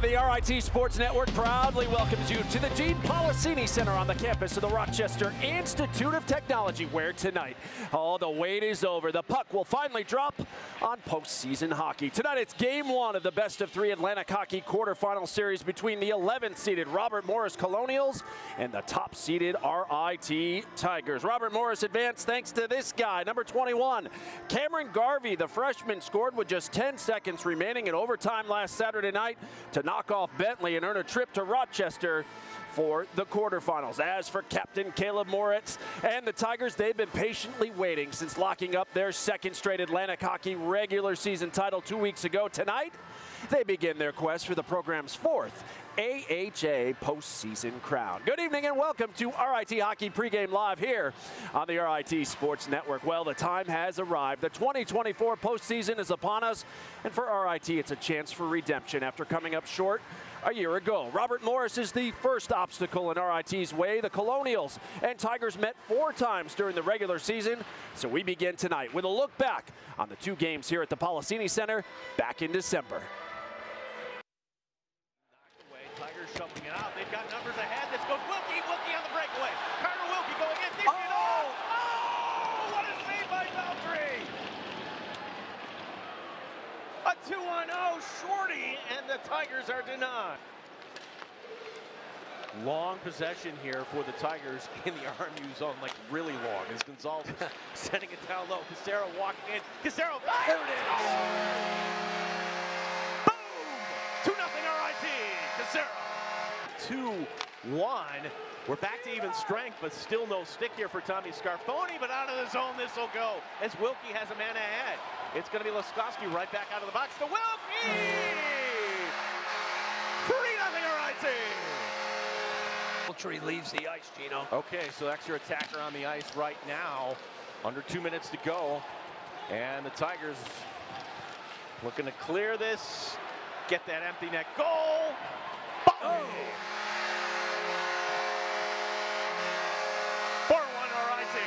The RIT Sports Network proudly welcomes you to the Gene Policini Center on the campus of the Rochester Institute of Technology, where tonight, the wait is over. The puck will finally drop on postseason hockey. Tonight, it's game one of the best-of-3 Atlantic Hockey quarterfinal series between the 11th-seeded Robert Morris Colonials and the top-seeded RIT Tigers. Robert Morris advanced thanks to this guy, number 21, Cameron Garvey. The freshman scored with just 10 seconds remaining in overtime last Saturday night to knock off Bentley and earn a trip to Rochester for the quarterfinals. As for Captain Caleb Moritz and the Tigers, they've been patiently waiting since locking up their second straight Atlantic Hockey regular season title 2 weeks ago. Tonight, they begin their quest for the program's fourth AHA postseason crown. Good evening and welcome to RIT Hockey Pregame Live here on the RIT Sports Network. Well, the time has arrived. The 2024 postseason is upon us, and for RIT, it's a chance for redemption after coming up short a year ago. Robert Morris is the first obstacle in RIT's way. The Colonials and Tigers met 4 times during the regular season, so we begin tonight with a look back on the 2 games here at the Policini Center back in December. Tigers shuffling it out. They've got numbers ahead. This goes Wilkie. Wilkie on the breakaway. Carter Wilkie going in. Dish it off. Oh! What a save by Valkyrie! A 2-on-0 shorty, and the Tigers are denied. Long possession here for the Tigers in the RMU zone, like really long. As Gonzalez sending it down low. Casero walking in. Casero, there it is! Boom! 2-0 RIT. Casero. 2-1. We're back to even strength, but still no stick here for Tommy Scarfoni, but out of the zone this will go as Wilkie has a man ahead. It's going to be Laskowski right back out of the box to Wilkie! 3-0 RIT! Moultrie leaves the ice, Gino. Okay, so that's your attacker on the ice right now. Under 2 minutes to go. And the Tigers looking to clear this, get that empty net goal. Oh. 4-1 RIT.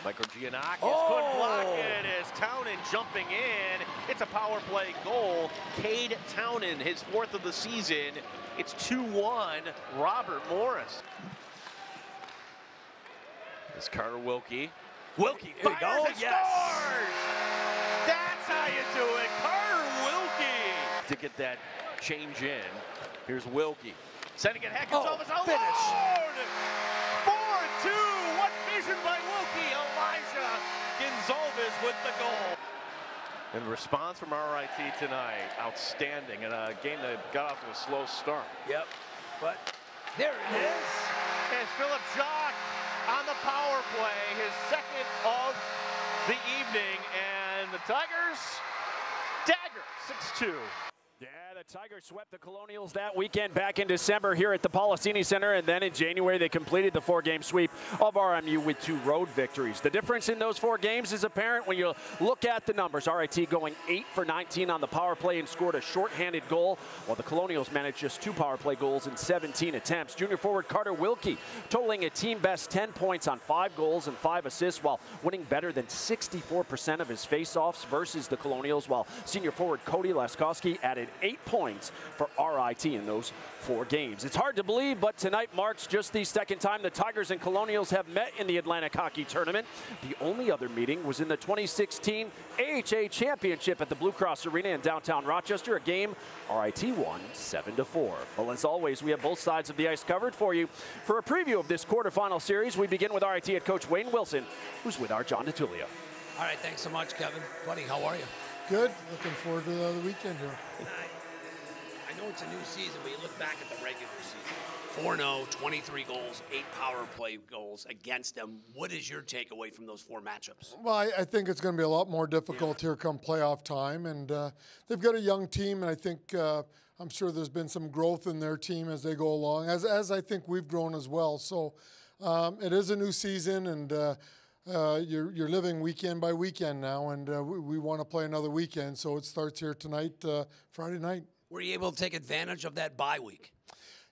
Michael Giannakis couldn't block it as Townend jumping in. It's a power play goal. Cade Townend, his 4th of the season. It's 2-1 Robert Morris. It's Carter Wilkie. Wilkie fires and scores! That's how you do it. Carter Wilkie to get that change in. Here's Wilkie. Sending it heck Gonzalez alone! Finish. 4-2! What vision by Wilkie! Elijah Gonzalez with the goal. And response from RIT tonight, outstanding. In a game that got off to a slow start. Yep, but there it is. And Philip Jacques on the power play, his 2nd of the evening, and the Tigers dagger 6-2. Yeah, the Tigers swept the Colonials that weekend back in December here at the Policini Center, and then in January they completed the 4-game sweep of RMU with 2 road victories. The difference in those 4 games is apparent when you look at the numbers. RIT going 8 for 19 on the power play and scored a shorthanded goal, while the Colonials managed just 2 power play goals in 17 attempts. Junior forward Carter Wilkie totaling a team-best 10 points on 5 goals and 5 assists, while winning better than 64% of his faceoffs versus the Colonials, while senior forward Cody Laskowski added 8 points for RIT in those 4 games. It's hard to believe, but tonight marks just the 2nd time the Tigers and Colonials have met in the Atlantic Hockey Tournament. The only other meeting was in the 2016 AHA Championship at the Blue Cross Arena in downtown Rochester, a game RIT won 7-4. Well, as always, we have both sides of the ice covered for you. For a preview of this quarterfinal series, we begin with RIT head coach Wayne Wilson, who's with our John DeTullio. All right, thanks so much, Kevin. Buddy, how are you? Good. Looking forward to the weekend here. I know it's a new season, but you look back at the regular season. 4-0, 23 goals, 8 power play goals against them. What is your takeaway from those 4 matchups? Well, I think it's going to be a lot more difficult here come playoff time. And they've got a young team, and I think I'm sure there's been some growth in their team as they go along, as I think we've grown as well. So it is a new season, and you're living weekend by weekend now, and we want to play another weekend. So it starts here tonight, Friday night. Were you able to take advantage of that bye week?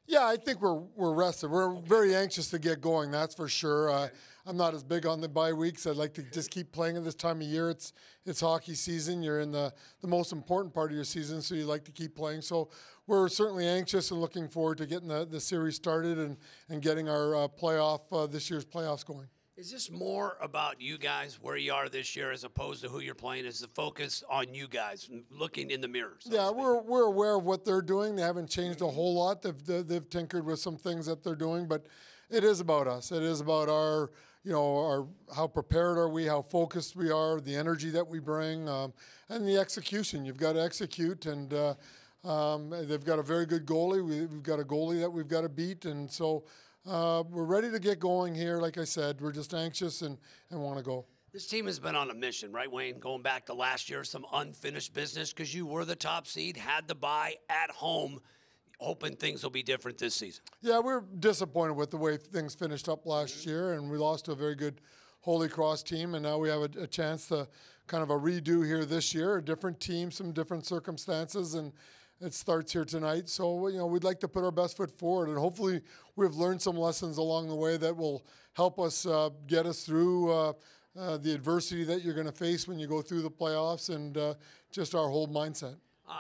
Yeah, I think we're rested. We're very anxious to get going, that's for sure. I'm not as big on the bye weeks. I'd like to just keep playing at this time of year. It's hockey season. You're in the most important part of your season, so you like to keep playing. So we're certainly anxious and looking forward to getting the series started and getting our this year's playoffs going. Is this more about you guys, where you are this year, as opposed to who you're playing? Is the focus on you guys, looking in the mirror? Yeah, we're aware of what they're doing. They haven't changed a whole lot. They've tinkered with some things that they're doing, but it is about us. It is about our how prepared are we, how focused we are, the energy that we bring, and the execution. You've got to execute, and they've got a very good goalie. We've got a goalie that we've got to beat, and so we're ready to get going here. Like I said, we're just anxious and want to go. This team has been on a mission, right, Wayne? Going back to last year, some unfinished business because you were the top seed, had the bye at home, hoping things will be different this season. Yeah, we're disappointed with the way things finished up last year, and we lost to a very good Holy Cross team, and now we have a chance to kind of a redo here this year, a different team, some different circumstances, and it starts here tonight. So, we'd like to put our best foot forward, and hopefully we've learned some lessons along the way that will help us get us through the adversity that you're going to face when you go through the playoffs, and just our whole mindset.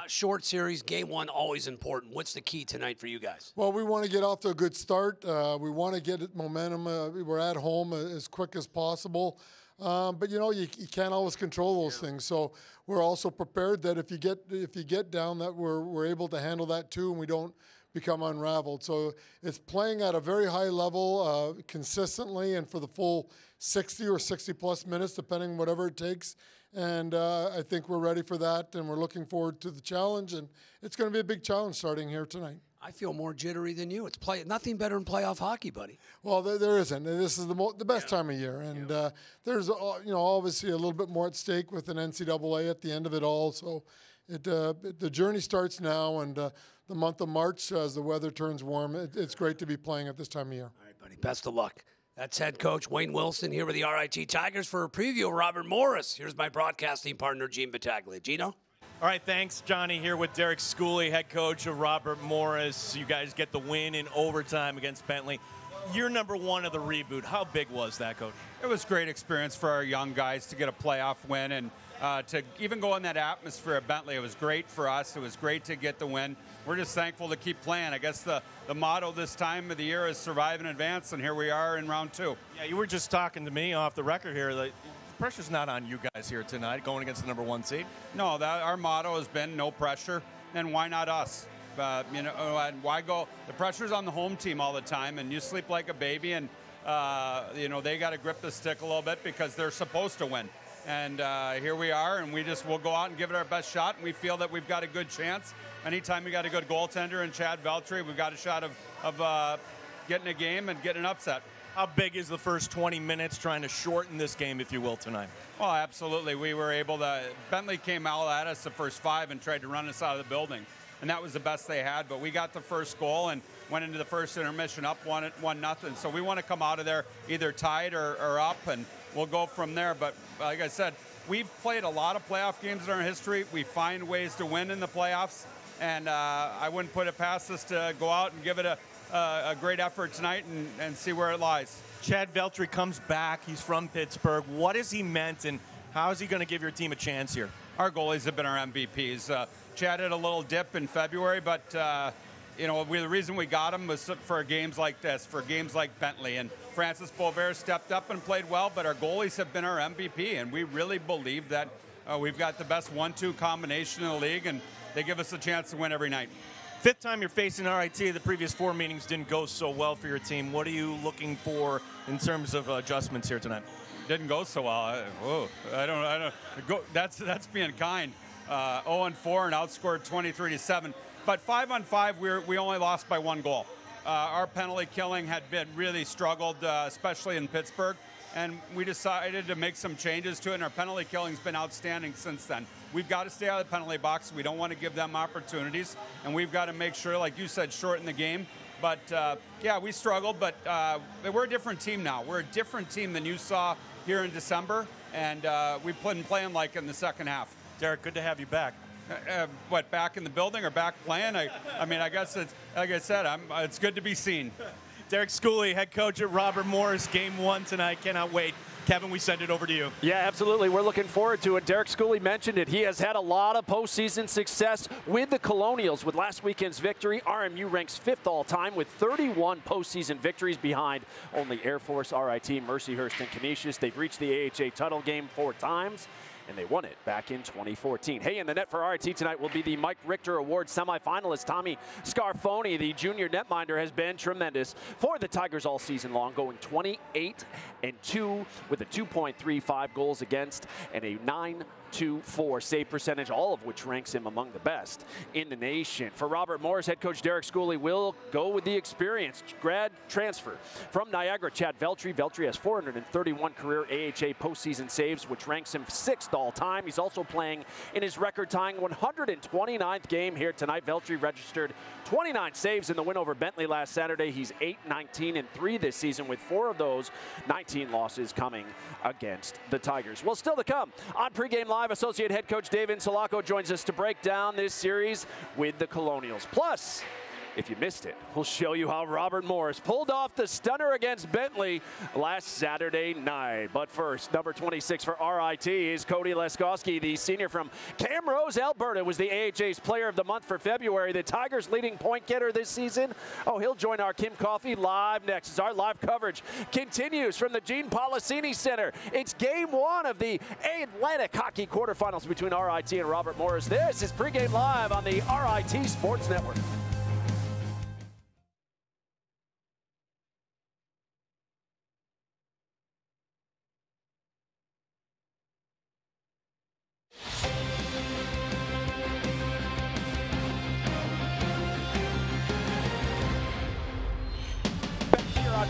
Short series, game one, always important. What's the key tonight for you guys? Well, we want to get off to a good start. We want to get momentum. We're at home as quick as possible. But you can't always control those things. So we're also prepared that if you get down, that we're able to handle that too, and we don't become unraveled. So it's playing at a very high level consistently and for the full 60 or 60 plus minutes, depending whatever it takes. And I think we're ready for that, and we're looking forward to the challenge. And it's going to be a big challenge starting here tonight. I feel more jittery than you. It's nothing better than playoff hockey, buddy. Well, there isn't. This is the best time of year, and there's obviously a little bit more at stake with an NCAA at the end of it all. So the journey starts now, and the month of March, as the weather turns warm, it's great to be playing at this time of year. All right, buddy. Best of luck. That's head coach Wayne Wilson here with the RIT Tigers for a preview of Robert Morris. Here's my broadcasting partner, Gene Battaglia. Gino? All right, thanks, Johnny, here with Derek Schooley, head coach of Robert Morris. You guys get the win in overtime against Bentley. Year number one of the reboot. How big was that, Coach? It was a great experience for our young guys to get a playoff win and to even go in that atmosphere at Bentley. It was great for us. It was great to get the win. We're just thankful to keep playing. I guess the motto this time of the year is survive and advance, and here we are in round two. Yeah, you were just talking to me off the record here. The pressure's not on you guys here tonight going against the number one seed. No, our motto has been no pressure, and why not us? And why go? The pressure's on the home team all the time, and you sleep like a baby, and they got to grip the stick a little bit because they're supposed to win. And here we are, and we'll go out and give it our best shot, and we feel that we've got a good chance. Anytime we got a good goaltender in Chad Veltri, we've got a shot of getting a game and getting an upset. How big is the first 20 minutes trying to shorten this game, if you will, tonight? Well, absolutely. We were able to. Bentley came out at us the first 5 and tried to run us out of the building, and that was the best they had. But we got the first goal and went into the first intermission up 1-0. So we want to come out of there either tied or up, and we'll go from there. But like I said, we've played a lot of playoff games in our history. We find ways to win in the playoffs, and I wouldn't put it past us to go out and give it a great effort tonight and see where it lies. Chad Veltri comes back. He's from Pittsburgh. What has he meant, and how is he going to give your team a chance here? Our goalies have been our MVPs. Chad had a little dip in February, but the reason we got him was for games like this, for games like Bentley. And Francis Boisvert stepped up and played well, but our goalies have been our MVP, and we really believe that we've got the best 1-2 combination in the league, and they give us a chance to win every night. Fifth time you're facing RIT. The previous 4 meetings didn't go so well for your team. What are you looking for in terms of adjustments here tonight? Didn't go so well. I don't. That's being kind. 0-4 and outscored 23-7. But 5-on-5, we only lost by 1 goal. Our penalty killing had been really struggled, especially in Pittsburgh. And we decided to make some changes to it, and our penalty killing's been outstanding since then. We've got to stay out of the penalty box. We don't want to give them opportunities, and we've got to make sure, like you said, shorten the game. But, we struggled, but we're a different team now. We're a different team than you saw here in December, and we've been playing like in the second half. Derek, good to have you back. what, back in the building or back playing? I mean, I guess it's, like I said, it's good to be seen. Derek Schooley, head coach at Robert Morris, game 1 tonight. Cannot wait. Kevin, we send it over to you. Yeah, absolutely. We're looking forward to it. Derek Schooley mentioned it. He has had a lot of postseason success with the Colonials. With last weekend's victory, RMU ranks 5th all-time with 31 postseason victories behind only Air Force, RIT, Mercyhurst, and Canisius. They've reached the AHA title game 4 times, and they won it back in 2014. Hey, in the net for RIT tonight will be the Mike Richter Award semifinalist Tommy Scarfoni. The junior netminder has been tremendous for the Tigers all season long, going 28-2 with a 2.35 goals against and a 9.24 save percentage, all of which ranks him among the best in the nation. For Robert Morris, head coach Derek Schooley will go with the experienced grad transfer from Niagara, Chad Veltri. Veltri has 431 career AHA postseason saves, which ranks him 6th all-time. He's also playing in his record-tying 129th game here tonight. Veltri registered 29 saves in the win over Bentley last Saturday. He's 8-19-3 this season, with 4 of those 19 losses coming against the Tigers. Well, still to come on Pregame Live, associate head coach Dave Insulaco joins us to break down this series with the Colonials. Plus, if you missed it, we'll show you how Robert Morris pulled off the stunner against Bentley last Saturday night. But first, number 26 for RIT is Cody Leskoski, the senior from Camrose, Alberta, was the AHA's Player of the Month for February. The Tigers' leading point getter this season. Oh, he'll join our Kim Coffey live next as our live coverage continues from the Gene Policini Center. It's game 1 of the Atlantic Hockey quarterfinals between RIT and Robert Morris. This is Pregame Live on the RIT Sports Network.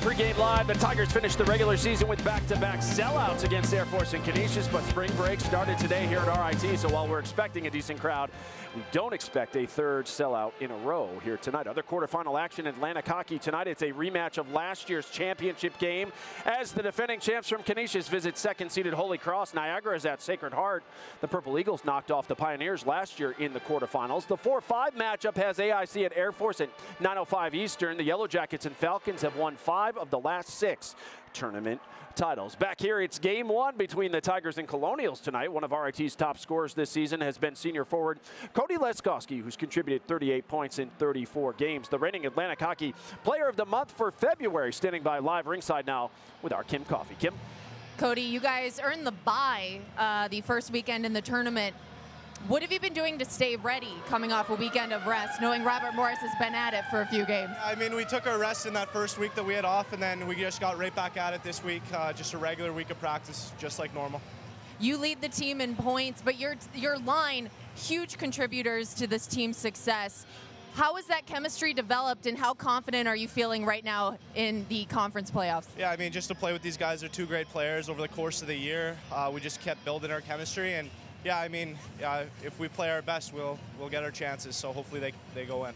Pregame Live, the Tigers finished the regular season with back-to-back sellouts against Air Force and Canisius, but spring break started today here at RIT, so while we're expecting a decent crowd, we don't expect a 3rd sellout in a row here tonight. Other quarterfinal action in Atlantic Hockey tonight. It's a rematch of last year's championship game as the defending champs from Canisius visit 2nd-seeded Holy Cross. Niagara is at Sacred Heart. The Purple Eagles knocked off the Pioneers last year in the quarterfinals. The 4-5 matchup has AIC at Air Force at 9:05 Eastern. The Yellow Jackets and Falcons have won 5 of the last 6 tournament titles. Back here, it's game 1 between the Tigers and Colonials tonight. One of RIT's top scorers this season has been senior forward Cody Leskoski, who's contributed 38 points in 34 games. The reigning Atlantic Hockey Player of the Month for February, standing by live ringside now with our Kim Coffey. Kim? Cody, you guys earned the bye the first weekend in the tournament. What have you been doing to stay ready coming off a weekend of rest, knowing Robert Morris has been at it for a few games? I mean, we took our rest in that first week that we had off, and then we just got right back at it this week. Just a regular week of practice, just like normal. You lead the team in points, but your line, huge contributors to this team's success. How has that chemistry developed, and how confident are you feeling right now in the conference playoffs? Yeah, I mean, just to play with these guys, they're 2 great players over the course of the year. We just kept building our chemistry, and yeah, I mean, if we play our best, we'll get our chances, so hopefully they go in.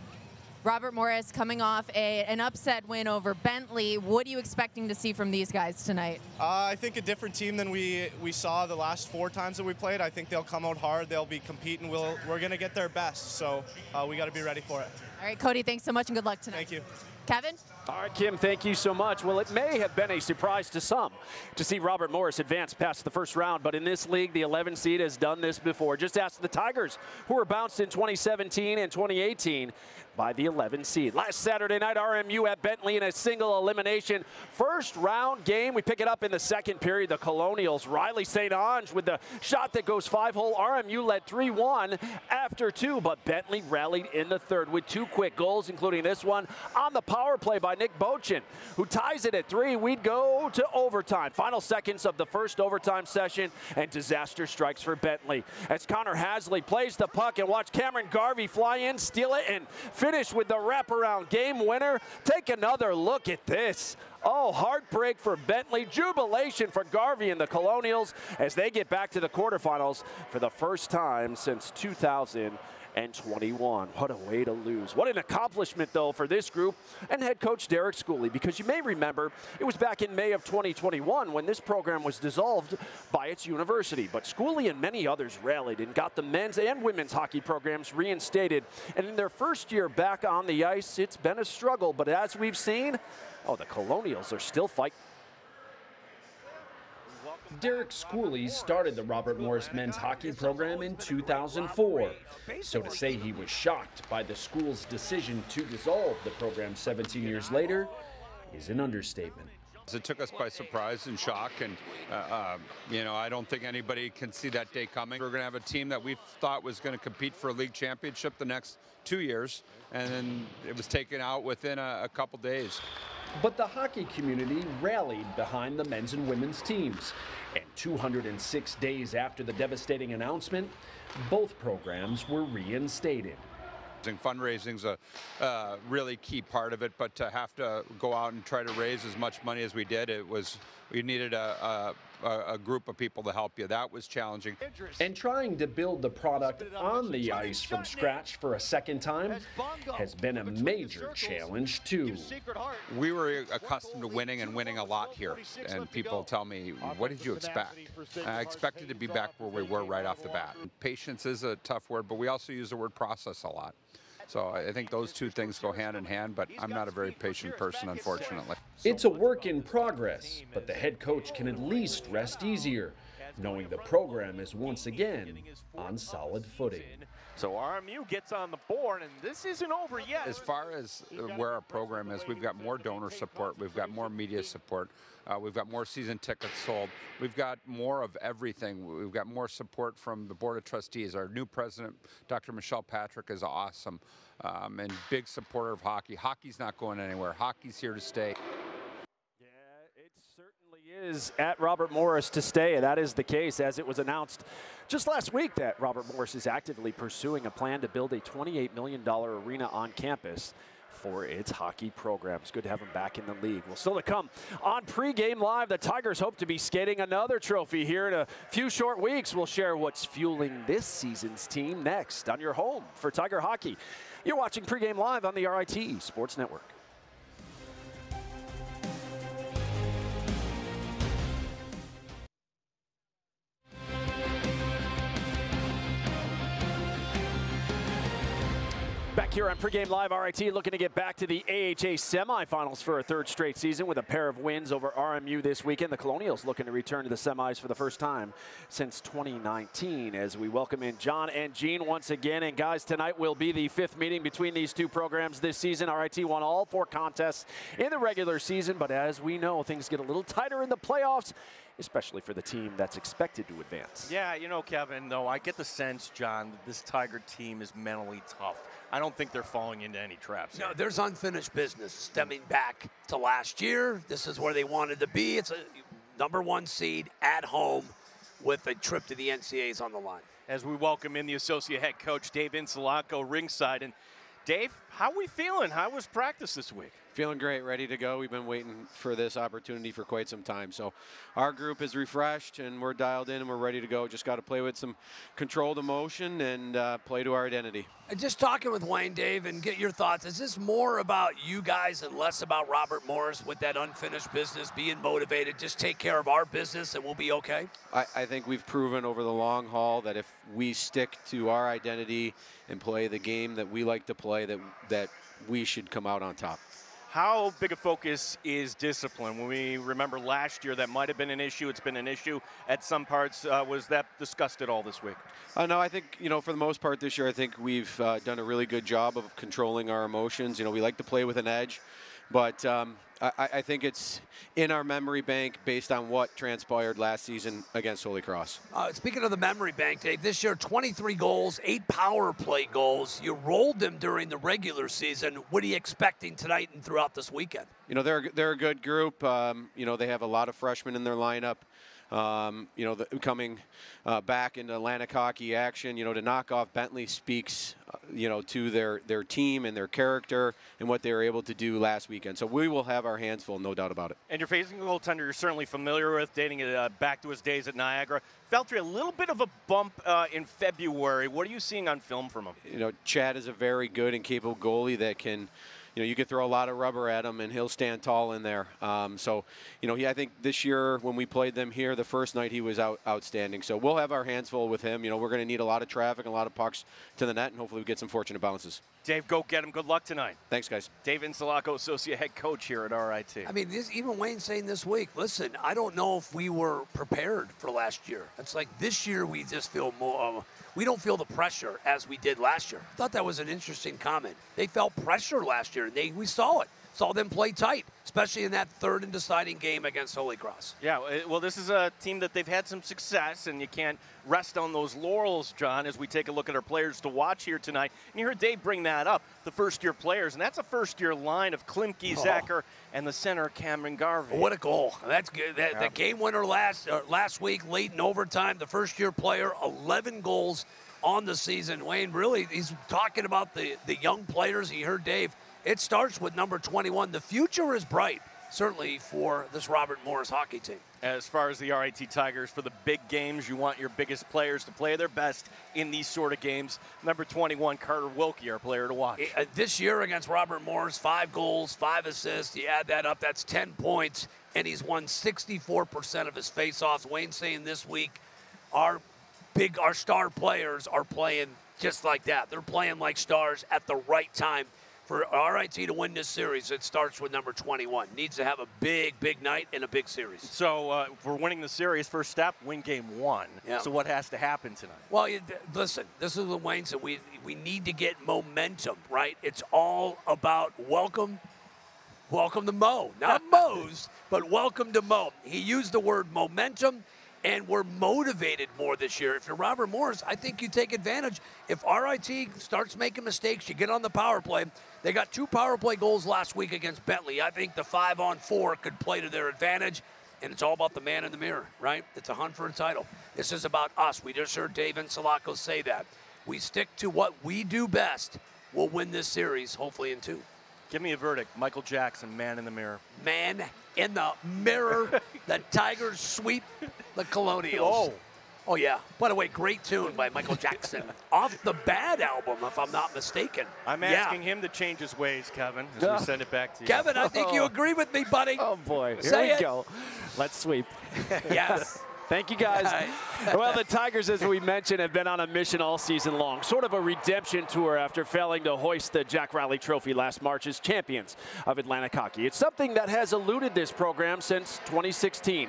Robert Morris coming off an upset win over Bentley. What are you expecting to see from these guys tonight? I think a different team than we saw the last 4 times that we played. I think they'll come out hard. They'll be competing. We're going to get their best, so we got to be ready for it. All right, Cody, thanks so much and good luck tonight. Thank you. Kevin? All right, Kim, thank you so much. Well, it may have been a surprise to some to see Robert Morris advance past the first round, but in this league, the 11 seed has done this before. Just ask the Tigers, who were bounced in 2017 and 2018 by the 11 seed. Last Saturday night, RMU at Bentley in a single elimination first round game. We pick it up in the second period. The Colonials, Riley St. Ange with the shot that goes 5-hole. RMU led 3-1 after 2, but Bentley rallied in the third with 2 quick goals, including this one on the power play by Nick Bochin, who ties it at 3. We'd go to overtime. Final seconds of the first overtime session, and disaster strikes for Bentley as Connor Hasley plays the puck, and watch Cameron Garvey fly in, steal it, and finish with the wraparound game winner. Take another look at this. Oh, heartbreak for Bentley, jubilation for Garvey and the Colonials as they get back to the quarterfinals for the first time since 2021. What a way to lose. What an accomplishment, though, for this group and head coach Derek Schooley, because you may remember it was back in May of 2021 when this program was dissolved by its university. But Schooley and many others rallied and got the men's and women's hockey programs reinstated. And in their first year back on the ice, it's been a struggle. But as we've seen, oh, the Colonials are still fighting. Derek Schooley started the Robert Morris men's hockey program in 2004. So to say he was shocked by the school's decision to dissolve the program 17 years later is an understatement. It took us by surprise and shock, and I don't think anybody can see that day coming. We're going to have a team that we thought was going to compete for a league championship the next 2 years, and then it was taken out within a couple days. But the hockey community rallied behind the men's and women's teams. And 206 days after the devastating announcement, both programs were reinstated. Fundraising's a really key part of it, but to have to go out and try to raise as much money as we did, we needed a group of people to help you. That was challenging. And trying to build the product on the ice from scratch for a second time has been a major challenge too. We were accustomed to winning and winning a lot here, and people tell me, what did you expect? I expected to be back where we were right off the bat. Patience is a tough word, but we also use the word process a lot. So I think those two things go hand in hand, but I'm not a very patient person, unfortunately. It's a work in progress, but the head coach can at least rest easier, knowing the program is once again on solid footing. So RMU gets on the board, and this isn't over yet. As far as where our program is, we've got more donor support, we've got more media support, we've got more season tickets sold, we've got more of everything. We've got more support from the Board of Trustees. Our new president, Dr. Michelle Patrick, is awesome and big supporter of hockey. Hockey's not going anywhere. Hockey's here to stay. Is at Robert Morris to stay. That is the case, as it was announced just last week that Robert Morris is actively pursuing a plan to build a $28 million arena on campus for its hockey programs. Good to have him back in the league. Well, still to come on Pregame Live, the Tigers hope to be skating another trophy here in a few short weeks. We'll share what's fueling this season's team next on your home for Tiger hockey. You're watching Pregame Live on the RIT Sports Network. Back here on Pregame Live, RIT looking to get back to the AHA semifinals for a third straight season with a pair of wins over RMU this weekend. The Colonials looking to return to the semis for the first time since 2019 as we welcome in John and Gene once again. And guys, tonight will be the fifth meeting between these two programs this season. RIT won all four contests in the regular season, but as we know, things get a little tighter in the playoffs, especially for the team that's expected to advance. Yeah, you know, Kevin, though, I get the sense, John, that this Tiger team is mentally tough. I don't think they're falling into any traps. No, there's unfinished business stemming back to last year. This is where they wanted to be. It's a #1 seed at home with a trip to the NCAAs on the line. As we welcome in the associate head coach, Dave Insulacco, ringside. And Dave, how are we feeling? How was practice this week? Feeling great, ready to go. We've been waiting for this opportunity for quite some time. So our group is refreshed and we're dialed in and we're ready to go. Just got to play with some controlled emotion and play to our identity. And just talking with Wayne, Dave, and get your thoughts. Is this more about you guys and less about Robert Morris with that unfinished business, being motivated, just take care of our business and we'll be okay? I think we've proven over the long haul that if we stick to our identity and play the game that we like to play, that we should come out on top. How big a focus is discipline? When we remember last year, that might have been an issue. It's been an issue at some parts. Was that discussed at all this week? No, I think, for the most part this year, I think we've done a really good job of controlling our emotions. We like to play with an edge, but I think it's in our memory bank based on what transpired last season against Holy Cross. Speaking of the memory bank, Dave, this year 23 goals, 8 power play goals. You rolled them during the regular season. What are you expecting tonight and throughout this weekend? They're a good group. They have a lot of freshmen in their lineup. coming back into Atlantic hockey action, to knock off Bentley speaks, to their team and their character and what they were able to do last weekend. So we will have our hands full, no doubt about it. And you're facing a goaltender you're certainly familiar with, dating it back to his days at Niagara. Fell through a little bit of a bump in February. What are you seeing on film from him? Chad is a very good and capable goalie that can, you could throw a lot of rubber at him and he'll stand tall in there. I think this year when we played them here the first night, he was outstanding. So we'll have our hands full with him. We're going to need a lot of traffic and a lot of pucks to the net, and hopefully we get some fortunate bounces. Dave, go get him. Good luck tonight. Thanks, guys. Dave Insulaco, associate head coach here at RIT. I mean, even Wayne saying this week, listen, I don't know if we were prepared for last year. It's like this year we just feel more, we don't feel the pressure as we did last year. I thought that was an interesting comment. They felt pressure last year, and we saw it. Saw them play tight, especially in that third and deciding game against Holy Cross. Yeah, well, this is a team that they've had some success, and you can't rest on those laurels, John, as we take a look at our players to watch here tonight. And you heard Dave bring that up, the first-year players, and that's a first-year line of Klimke, Zacher, and the center, Cameron Garvey. What a goal. That's good. The game winner last week, late in overtime, the first-year player, 11 goals on the season. Wayne, really, he's talking about the young players. He heard Dave. It starts with number 21. The future is bright, certainly for this Robert Morris hockey team. As far as the RIT Tigers, for the big games, you want your biggest players to play their best in these sort of games. Number 21, Carter Wilkie, our player to watch. This year against Robert Morris, 5 goals, 5 assists. You add that up, that's 10 points, and he's won 64% of his faceoffs. Wayne saying this week, our star players are playing just like that. They're playing like stars at the right time. For RIT to win this series, it starts with number 21. Needs to have a big, big night and a big series. So for winning the series, first step, win game 1. Yeah. So what has to happen tonight? Well, listen, this is what Wayne said. We need to get momentum, right? It's all about welcome to Mo. Not Mo's, but welcome to Mo. He used the word momentum. And we're motivated more this year. If you're Robert Morris, I think you take advantage. If RIT starts making mistakes, you get on the power play. They got 2 power play goals last week against Bentley. I think the 5-on-4 could play to their advantage. And it's all about the man in the mirror, right? It's a hunt for a title. This is about us. We just heard Dave Insulaco say that. We stick to what we do best. We'll win this series, hopefully in 2. Give me a verdict. Michael Jackson, man in the mirror. Man in the mirror. The Tigers sweep the Colonials. Oh, yeah. By the way, great tune by Michael Jackson. Off the Bad album, if I'm not mistaken. I'm asking him to change his ways, Kevin, as we send it back to you. Kevin, I think you agree with me, buddy. Oh, boy. Say Here we it. go. Let's sweep. Yes. Thank you, guys. Well, the Tigers, as we mentioned, have been on a mission all season long. Sort of a redemption tour after failing to hoist the Jack Riley Trophy last March as champions of Atlantic hockey. It's something that has eluded this program since 2016.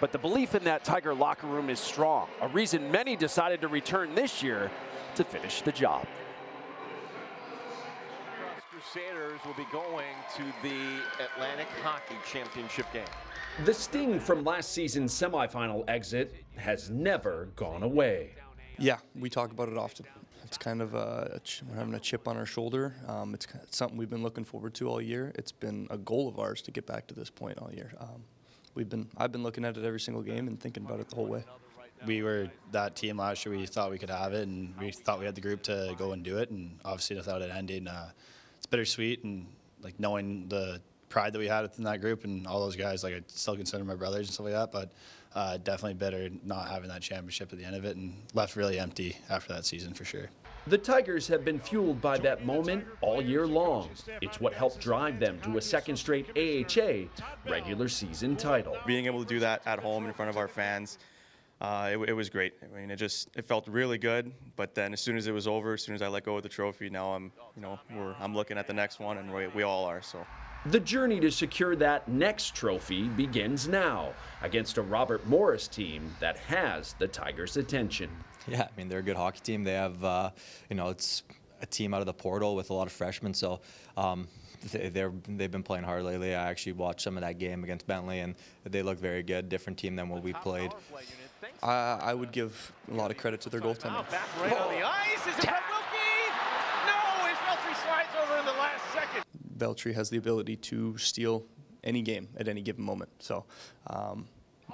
But the belief in that Tiger locker room is strong, a reason many decided to return this year to finish the job. Crusaders will be going to the Atlantic Hockey Championship game. The sting from last season's semifinal exit has never gone away. Yeah, we talk about it often. It's kind of we're having a chip on our shoulder. It's something we've been looking forward to all year. It's been a goal of ours to get back to this point all year. I've been looking at it every single game and thinking about it the whole way. We were that team last year. We thought we could have it, and we thought we had the group to go and do it. And obviously, without it ending, it's bittersweet. And like knowing the pride that we had within that group and all those guys, like I still consider my brothers and stuff like that. But definitely bitter not having that championship at the end of it, and left really empty after that season for sure. The Tigers have been fueled by that moment all year long. It's what helped drive them to a second straight AHA regular season title. Being able to do that at home in front of our fans, it was great. I mean, it felt really good. But then as soon as it was over, as soon as I let go of the trophy, now I'm looking at the next one, and we all are. So. The journey to secure that next trophy begins now against a Robert Morris team that has the Tigers' attention. Yeah, I mean, they're a good hockey team. They have, it's a team out of the portal with a lot of freshmen, so they've been playing hard lately. I actually watched some of that game against Bentley, and they look very good, different team than what we played. I would give a lot of credit to their goaltending. Back right on the ice. Is it Wilkie? No, his Veltri slides over in the last second. Veltri has the ability to steal any game at any given moment. So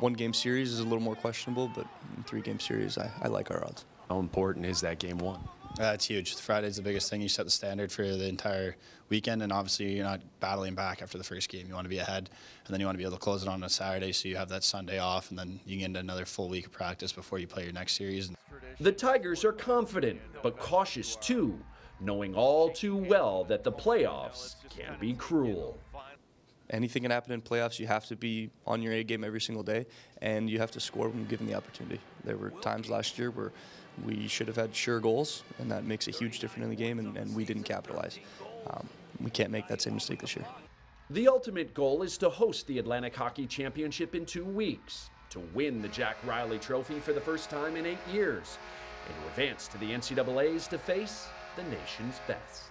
one-game series is a little more questionable, but in 3-game series, I like our odds. How important is that game one? It's huge. Friday's the biggest thing. You set the standard for the entire weekend, and obviously you're not battling back after the first game. You want to be ahead, and then you want to be able to close it on a Saturday so you have that Sunday off, and then you get into another full week of practice before you play your next series. The Tigers are confident, but cautious too, knowing all too well that the playoffs can be cruel. Anything can happen in playoffs. You have to be on your A game every single day, and you have to score when given the opportunity. There were times last year where we should have had sure goals, and that makes a huge difference in the game, and we didn't capitalize. We can't make that same mistake this year. The ultimate goal is to host the Atlantic Hockey Championship in 2 weeks, to win the Jack Riley Trophy for the first time in 8 years, and to advance to the NCAAs to face the nation's best.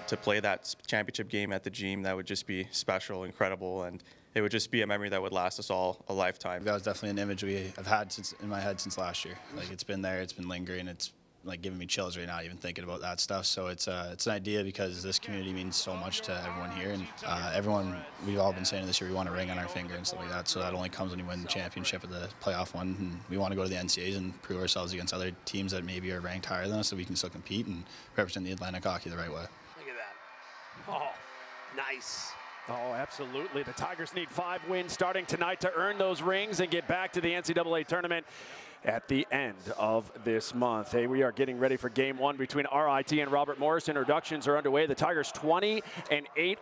To play that championship game at the Gym, that would just be special, incredible, and it would just be a memory that would last us all a lifetime. That was definitely an image I've had in my head since last year. Like, it's been there, it's been lingering, it's like giving me chills right now even thinking about that stuff. So it's an idea because this community means so much to everyone here, and we've all been saying this year we want a ring on our finger and stuff like that. So that only comes when you win the championship of the playoff one, and we want to go to the NCAAs and prove ourselves against other teams that maybe are ranked higher than us, so we can still compete and represent the Atlantic hockey the right way. Look at that. Oh, nice. Oh, absolutely. The Tigers need 5 wins starting tonight to earn those rings and get back to the NCAA tournament at the end of this month. Hey, we are getting ready for game 1 between RIT and Robert Morris. Introductions are underway. The Tigers 20-8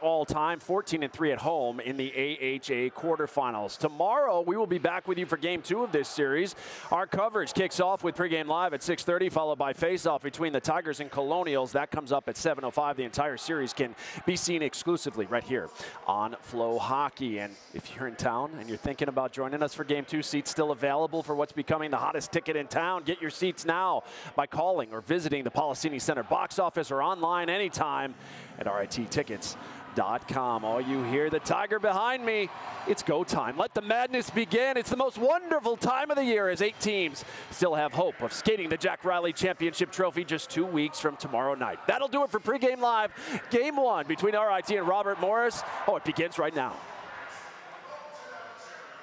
all time, 14-3 at home in the AHA quarterfinals. Tomorrow, we will be back with you for game 2 of this series. Our coverage kicks off with pregame live at 6:30, followed by face-off between the Tigers and Colonials. That comes up at 7:05. The entire series can be seen exclusively right here on Flow Hockey. And if you're in town and you're thinking about joining us for game 2, seats still available for what's becoming the hottest ticket in town. Get your seats now by calling or visiting the Policini Center box office or online anytime at RITtickets.com. Oh, you hear the Tiger behind me. It's go time. Let the madness begin. It's the most wonderful time of the year as 8 teams still have hope of skating the Jack Riley Championship Trophy just 2 weeks from tomorrow night. That'll do it for pregame live. Game 1 between RIT and Robert Morris. Oh, it begins right now.